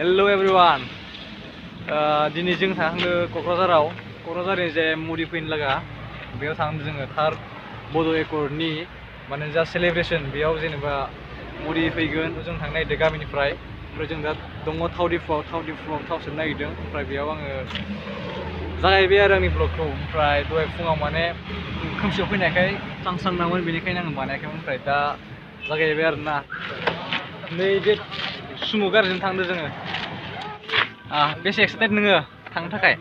Hello everyone दिनै जों थांदों क'क्राझारनि जे मुरि फैनो लागा बेयाव थांदों जोङो थार बड' एकर्डनि माने जा सेलेब्रेशन बेयाव जेनेबा मुरि फैगोन जों थांनो नागिरदों गामिनिफ्राय ओमफ्राय जों दा दङ थाव डिपुआव थाव सोनो नागिरदों ओमफ्राय बेयाव आङो जागायबाय आरो आंनि ब्लगखौ ओमफ्राय दहाय फुङाव माने खोमसियाव फैनायखाय स्रां बेनिखायनो आं बानायाखैमोन ओमफ्राय दा जागायबाय आरोना नै बे सुमु गारिजों थांदों जोङो बेसे एक्साइटेड नोङो थांनो थाखाय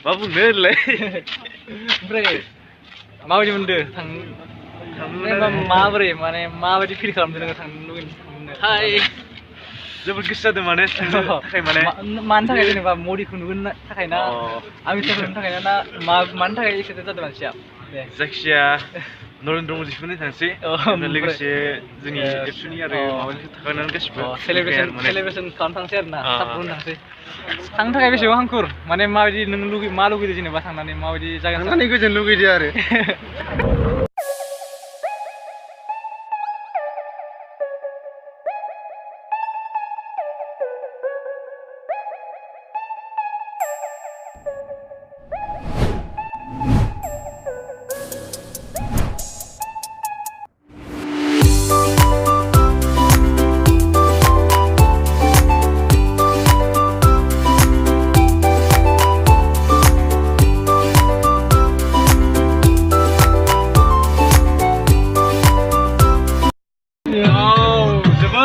मा बुंनो होनलाय ओमफ्राय माबायदि मोनदों थांनो माबोरै माने माबायदि फिल खालामदों नोङो थांनो लुगैनो हाय जोबोद गोसो जादों माने थांनो थाखाय माने मानि थाखाय जेनेबा मरिखौ नुगोन थाखाय ना आमिताभखौ नुनो थाखाय ना मानि थाखाय एक्साइटेड जादों मानसिया जायखिजाया नरेन्द्र मदिखौ नायनो थांसै लोगोसे जोंनि एबसुनि आरो माबानि थाखायनानै गासिबो सेलेब्रेशन खालामनो थांसै आरो ना साफ्रोम थांसै थांनो थाखाय बेसेबां हांखुर माने माबायदि नों मा लुगैदों जेनेबा थांनानै माबायदि जागोन थांनानै गोजोन लुगैदों आरो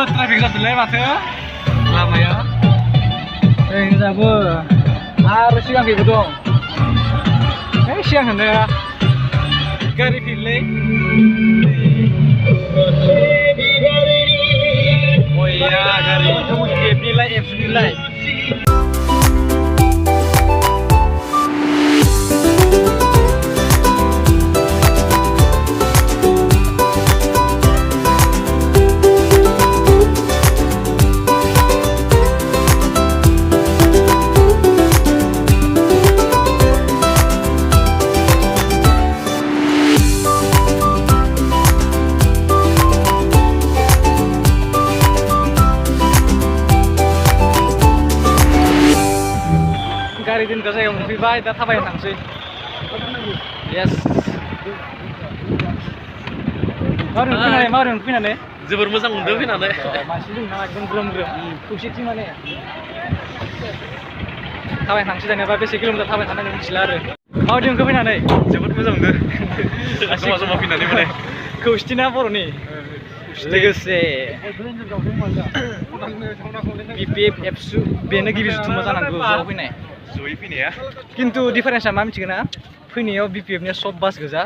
ट्राफिक जादोंलै माथो लामाया जोंजाबो आरो सिगांखैबो दं सिगां थांनाया गारि फैलै बया गारि एबनिलाय एबसुनिलाय गारि दोनग्रा जायगायाव मोनफैबाय दा थाबायनो थांसै येस माबोरै मोनफैनानै जोबोर मोजां मोनदों फैनानै मानसि दं ना एकदम ग्रोम खौसेथि माने थाबायनो थांसै दानियाबा बेसे किल'मिटार थाबायनो थांनांगौ मिथिला आरो माबायदि मोनखो फैनानै जोबोद मोजां मोनदों जमा फैनानै माने खौसेथि ना बर'नि लोगोसे बिपिएफ एबसु बेनो गिबि जुथुमा जानांगौ ज'आव फैनाय जयै फैनाया खिन्थु डिफारेन्सआ मा मिथिगोन ना फैनायाव बिपिएफनिया सब बास गोजा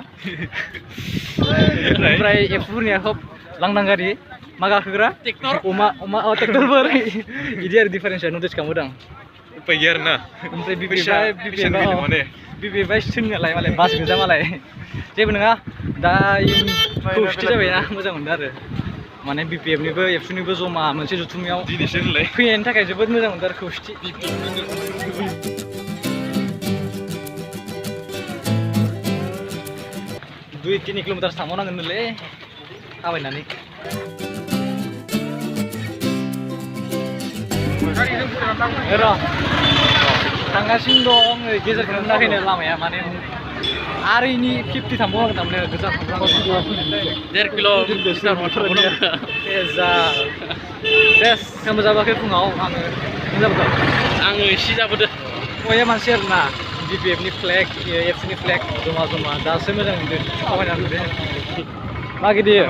ओमफ्राय एबसुफोरनिया सब लांदां गारि मा गाखोग्रा अमा ट्रेक्टरफोर बिदि आरो डिफारेन्सआ नटिस खालामदों उपाय गैया आरोना ओमफ्राय बिपिएफआ सोरनियालाय मालाय बास गोजा मालाय जेबो नङा दा खौसेथि जाबायना मोजां मोनदों आरो माने बिपिएफनिबो एबसुनिबो जमा मोनसे जुथुमायाव फैनायनि थाखाय जोबोद मोजां मोनदों आरो खौसेथि 2-3 किल'मिटार थांबावनांगोनलै थाबायनानै र' थांगासिनो दं गेजेरखौनो मोनाखैनो लामाया माने आरो इनि 50 थांबावनांगोन थारमाने गोजान थांबावनांगोन 1.5 किल'मिटार बेस ओंखाम जाबाखै फुङाव आङो जाबोदों आङो एसे जाबोदों बया मानसि आरोना बिपिएफनि फ्लेग एबसुनि फ्लेग जमा दासो मोजां मोनदों थाबायनानै नुदों मा गिदिर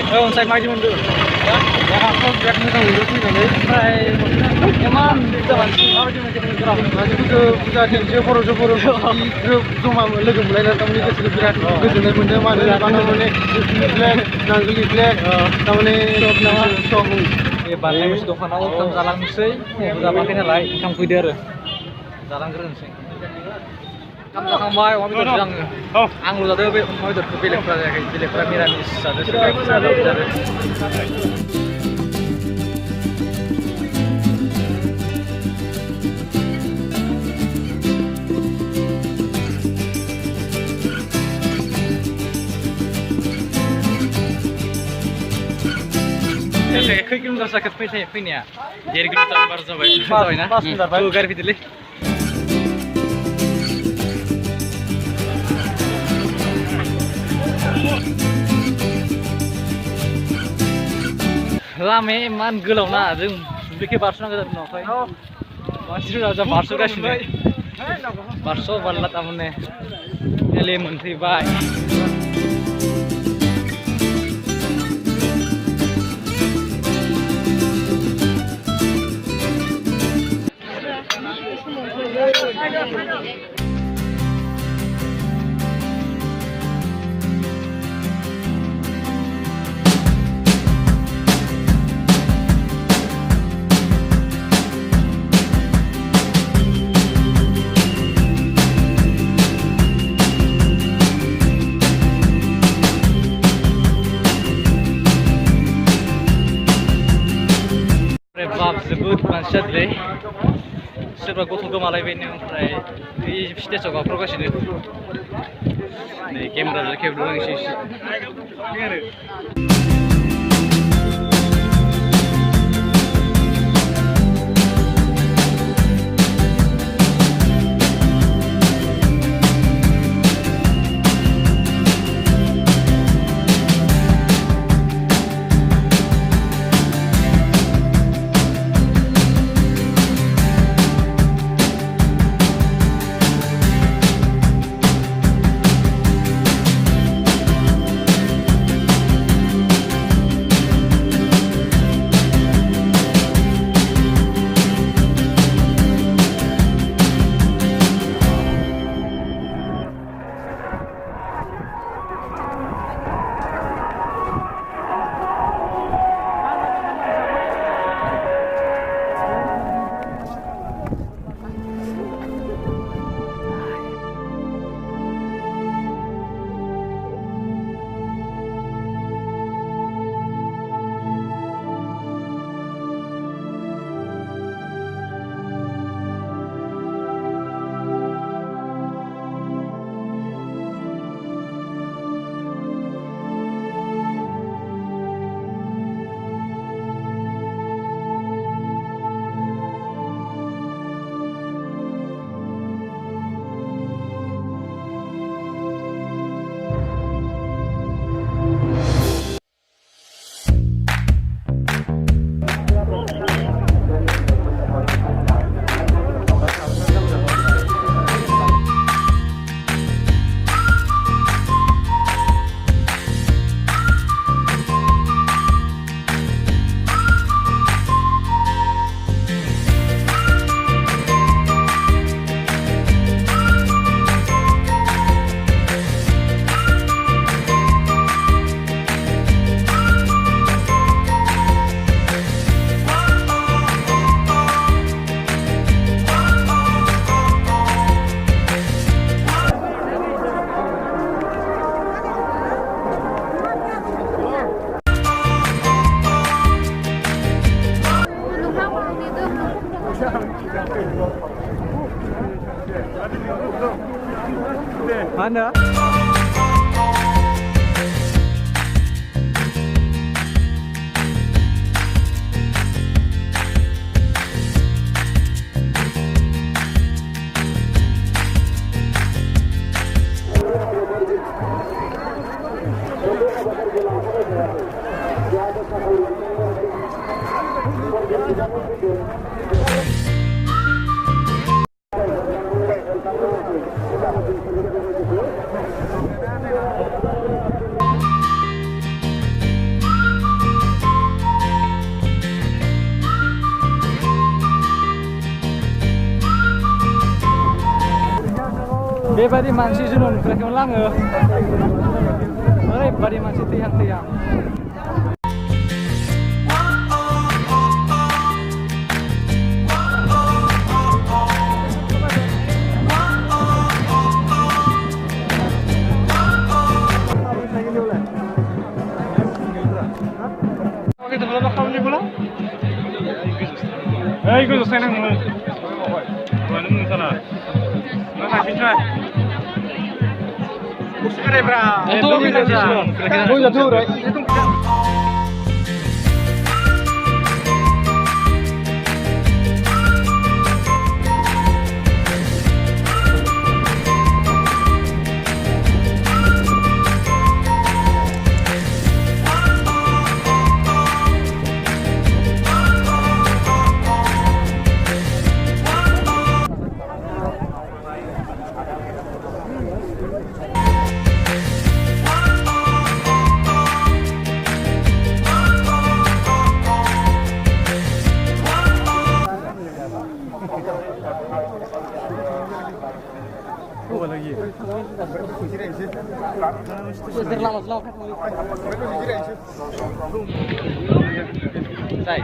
ओमफ्राय माबायदि मोनदों बिराद मोजां मोनदों फैनानै ओमफ्राय इमान बुरजा मानसि माबायदि मोनदों बुरजा दिनैसो बर' ग्रुप जमा लोगो मोनलायना थारमाने गोसोखौ बिराद गोजोननाय मोनदों मानो होनोबा थारमाने फ्लेग नांगोलनि फ्लेग थारमाने सब बारनाय मोनसे दखानाव ओंखाम जालांनोसै फुङावबो जाबाखै नालाय ओंखाम फैदो आरो जालांग्रोनोसै ओंखाम जाखांबाय अमा बेदर जादों आंल' जादों बे अमा बेदरखौ बेलेगफ्रा जायाखै बेलेगफ्रा मिरामिस जादों जादों खै किल'मिटार जाखो फैनाया 1.5 किल'मिटार बार जाबाय जाबायना किल'मिटार गारि फैदोलै लामाया इमान गोलावना जों दुब्लिखै बारस'नांगौ जादों उनावहाय मानसिफोरा जा बारस'गासिनो बारस' बारला थारमाने एले मोनफैबाय बाप जोबोद मानसि जादोंलै सोरबा गथ' गोमालायबायनो ओमफ्राय बै स्टेजआव गाखोगासिनो नै केमेराजों खेबदों आं एसे Mana? Bebaरि मानसि जोनोम नुफेराखैमोन आङो ओरैबादि मानसि थैहां Hey, gue selesai nang lu. Mana mu sana? Mana sini? Buscar bra. Itu kita. Oh, ya tuh, right? Itu kita. जाय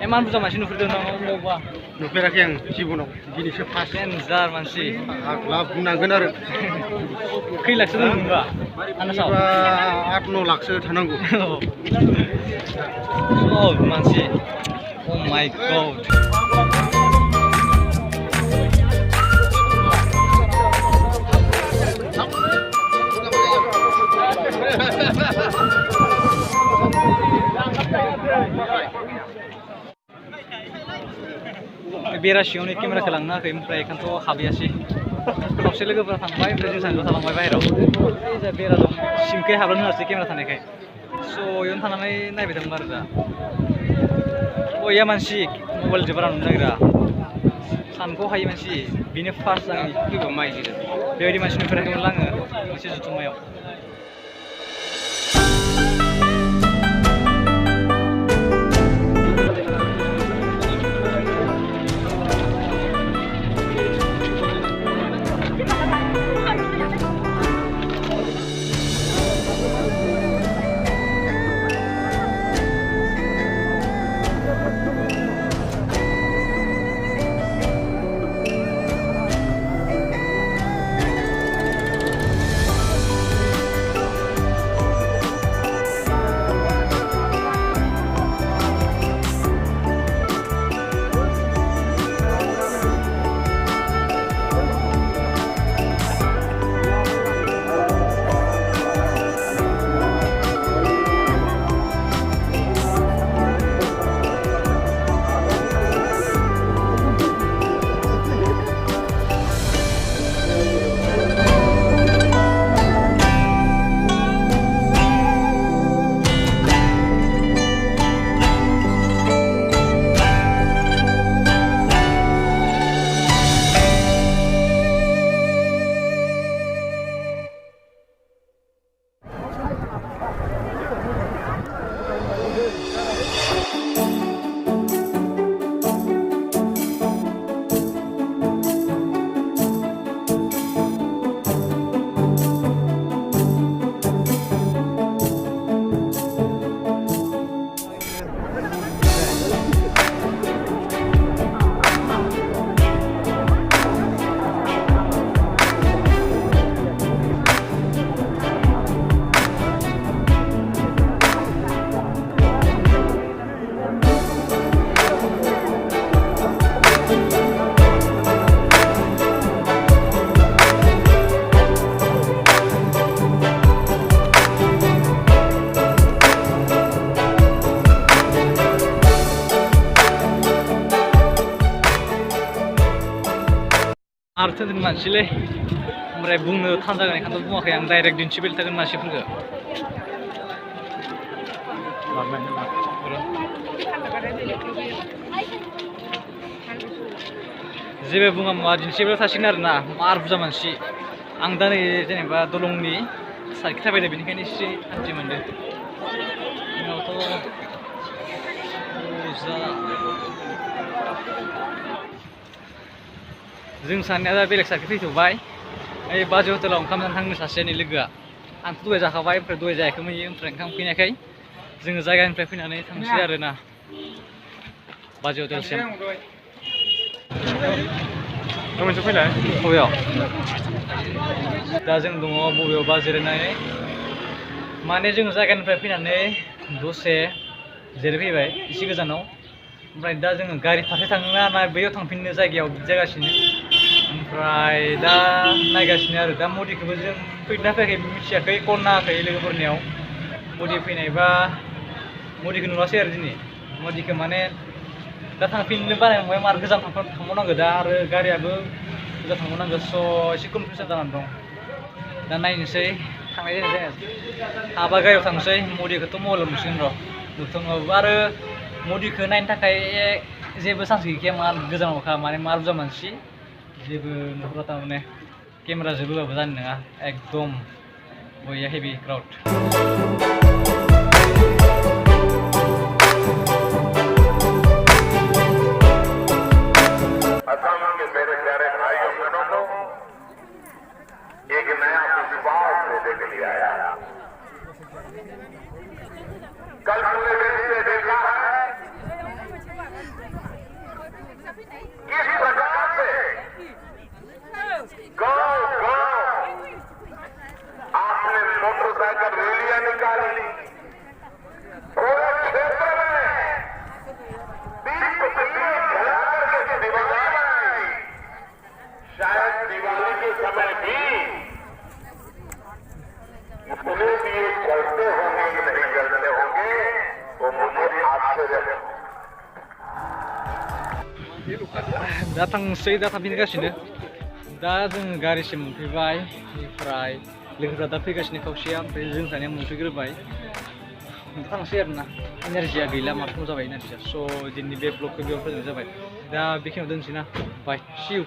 इमान बुरजा मानसि नुफेरदों नों बबावबा नुफेराखै आं जिबनाव दिनैसो फार्स्ट डेन्जार मानसि लाभ बुंनांगोन आरो खै लाखसो दं होनबा आन्दासाव 8-9 लाखसो थानांगौ मानसि अ माय गड बेरासियावनो केमेराखौ लांनो हायाखै ओमफ्राय बेखायनोथ' हाबैयासै खावसे लोगोफोरा थांबाय ओमफ्राय जों सानैल' थालांबाय बाहेराव जा बेरा दं सिंखै हाबलांनो होआसै केमेरा थानायखाय स' बेयावनो थानानै नायबाय दंमोन आरो दा बया मानसि मबाइलजों बारा नुनो नागिरा सानखौ हायै मानसि बेनो फार्स्ट आंनि फैबा माइ बेबायदि मानसि नुफेराखैमोन आङो मोनसे जुथुमायाव आरो जों मानसिलै ओमफ्राय बुंनो थान जागोन बेखायनोथ' बुङाखै आं डाइरेक्ट दिन्थिबाय थागोन मानसिफोरखौ जेबो बुङा मुवा दिन्थिबाय थासिगोन आरो ना मार बुरजा मानसि आं दा नै जेनेबा दलंनि साइडखै थाबायदों बेनिखायनो एसे शान्ति मोनदों उनावथ' जों सानैया दा बेलेग साइडखै फैथ'बाय ओइ बाजै हटेलाव ओंखाम जानो थांनो सासेनि लोगोआ आंथ' दहाय जाखाबाय ओमफ्राय दहाय जायाखैमोन इयो ओमफ्राय ओंखाम फैनायखाय जोङो जायगानिफ्राय फैनानै थांसै आरो ना बाजै हटेलसिम मोनसे फैलाय बबेयाव दा जों दङ बबेयावबा जिरायनानै माने जों जायगानिफ्राय फैनानै दसे जिरायफैबाय एसे गोजानाव ओमफ्राय दा जोङो गारि फारसे थाङो ना बैयाव थांफिननो जायगायाव बिदि जागासिनो ओमफ्राय दा नायगासिनो आरो दा मदिखौबो जों फैदोंना फैयाखै मिथियाखै कल नाङाखै लोगोफोरनियाव मदि फैनायबा मदिखौ नुवासै आरो दिनै मदिखौ माने दा थांफिननो बानायलांबाय मार गोजान थांबावनांगौ दा आरो गारियाबो गोजान थांबावनांगौ स' एसे कनफिउसन जानानै दं दा नायनोसै थांनाय जाया हाबा गारियाव थांसै मदिखौथ' मबाइलाव नुसिगोन र' नुथोंबाबो आरो मदिखौ नायनो थाखाय जेबो चान्स गैखाया मार गोजानावखा माने मार बुरजा मानसि जेबो नुहुरा थारमाने केमेरा जोबोबाबो जानाय नङा एकदम बया हेभि क्राउड एक नया कल पूरे देश ने देखा है किस प्रकार से गांव गांव आपने मोटरसाइकिल रैलियां निकाली, पूरे क्षेत्र में दीप दिए जलाकर के दीवार बनाई। शायद दिवाली के समय भी इतने दिए जलते होंगे कि नहीं जलते होंगे, तो मुझे आश्चर्य है। दा थांसै दा थांफिनगासिनो दा जों गारिसिम मोनफैबाय बेनिफ्राय लोगोफ्रा दा फैगासिनो खावसेया ओमफ्राय जों सानैया मोनफैग्रोबाय थांसै आरोना एनार्जिया गैला मा खम जाबाय एनार्जिया स' दिनैनि बे ब्लगखौ बेयाव फोजोबनाय जाबाय दा बेखिनियाव दोनसै ना बाय सि इउ